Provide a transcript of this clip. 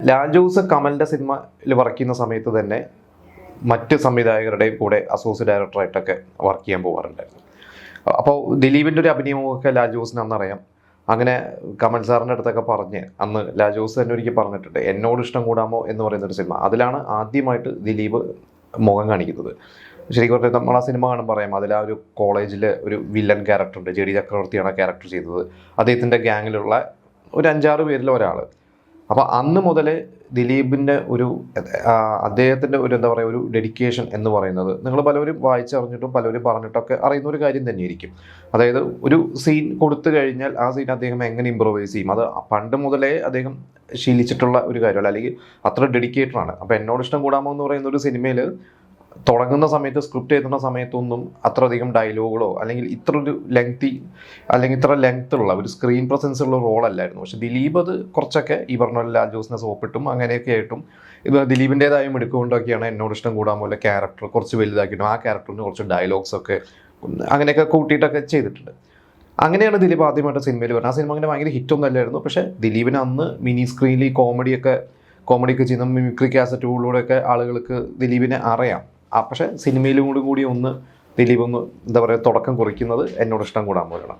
ലാൽ ജോസ് കമലിന്റെ സിനിമയിൽ വർക്ക് ചെയ്യുന്ന സമയത്ത് തന്നെ മറ്റ് സംവിധായകരുടെയും കൂടെ അസോസിയേറ്റ് ഡയറക്ടറായിട്ടൊക്കെ വർക്ക് ചെയ്യാൻ പോകാറുണ്ടായിരുന്നു. അപ്പോൾ ദിലീപിൻ്റെ ഒരു അഭിനയമൊക്കെ ലാൽ ജോസിന് അന്നറിയാം. അങ്ങനെ കമൽ സാറിൻ്റെ അടുത്തൊക്കെ പറഞ്ഞ് അന്ന് ലാൽ ജോസ് തന്നെ ഒരിക്കൽ പറഞ്ഞിട്ടുണ്ട്, എന്നോട് ഇഷ്ടം കൂടാമോ എന്ന് പറയുന്നൊരു സിനിമ. അതിലാണ് ആദ്യമായിട്ട് ദിലീപ് മുഖം കാണിക്കുന്നത്. ശരിക്കും പറഞ്ഞാൽ നമ്മൾ ആ സിനിമ കാണുമ്പോൾ പറയാം, അതിൽ ആ ഒരു കോളേജിൽ ഒരു വില്ലൻ ക്യാരക്ടറുണ്ട്, ജെ ഡി ചക്രവർത്തിയാണ് ആ ക്യാരക്ടർ ചെയ്തത്. അദ്ദേഹത്തിൻ്റെ ഗ്യാങ്ങിലുള്ള ഒരു 5-6 പേരിൽ ഒരാൾ. അപ്പോൾ അന്ന് മുതൽ ദിലീപിൻ്റെ അദ്ദേഹത്തിൻ്റെ ഒരു എന്താ പറയുക, ഒരു ഡെഡിക്കേഷൻ എന്ന് പറയുന്നത് നിങ്ങൾ പലവരും വായിച്ചറിഞ്ഞിട്ടും പലവരും പറഞ്ഞിട്ടൊക്കെ അറിയുന്ന ഒരു കാര്യം തന്നെയായിരിക്കും. അതായത് ഒരു സീൻ കൊടുത്തു കഴിഞ്ഞാൽ ആ സീൻ അദ്ദേഹം എങ്ങനെ ഇമ്പ്രൂവൈസ് ചെയ്യും, അത് പണ്ട് മുതലേ അദ്ദേഹം ശീലിച്ചിട്ടുള്ള ഒരു കാര്യമല്ല, അല്ലെങ്കിൽ അത്ര ഡെഡിക്കേറ്റഡാണ്. അപ്പോൾ എന്നോട് ഇഷ്ടം കൂടാമോ എന്ന് പറയുന്ന ഒരു സിനിമയിൽ തുടങ്ങുന്ന സമയത്ത്, സ്ക്രിപ്റ്റ് എഴുതുന്ന സമയത്തൊന്നും അത്രയധികം ഡയലോഗുകളോ അല്ലെങ്കിൽ ഇത്ര ഒരു ഇത്ര ലെങ്ത്തുള്ള ഒരു സ്ക്രീൻ പ്രസൻസ് ഉള്ള റോളല്ലായിരുന്നു. പക്ഷെ ദിലീപ് അത് കുറച്ചൊക്കെ ഈ പറഞ്ഞ ലാൽ ജോസിനെ സോപ്പിട്ടും അങ്ങനെയൊക്കെ ആയിട്ടും ഇത് ദിലീപിൻ്റെതായ മിടുക്കൊണ്ടൊക്കെയാണ് എന്നോട് ഇഷ്ടം കൂടാൻ ക്യാരക്ടർ കുറച്ച് വലുതാക്കിയിട്ടും ആ ക്യാരക്ടറിന് കുറച്ച് ഡയലോഗ്സൊക്കെ അങ്ങനെയൊക്കെ കൂട്ടിയിട്ടൊക്കെ ചെയ്തിട്ടുണ്ട്. അങ്ങനെയാണ് ദിലീപ് ആദ്യമായിട്ട് സിനിമയിൽ വരുന്നത്. ആ സിനിമ അങ്ങനെ ഭയങ്കര ഹിറ്റൊന്നും അല്ലായിരുന്നു. പക്ഷേ ദിലീപിന് അന്ന് മിനി സ്ക്രീനിൽ ഈ കോമഡിയൊക്കെ ചെയ്യുന്ന മിമിക്രി കാസറ്റുകളിലൂടെയൊക്കെ ആളുകൾക്ക് ദിലീപിനെ അറിയാം. പക്ഷേ സിനിമയിലും കൂടി ഒന്ന് ദിലീപ് ഒന്ന് എന്താ പറയുക തുടക്കം കുറിക്കുന്നത് എന്നോട് ഇഷ്ടം കൂടാൻ പോലെയാണ്.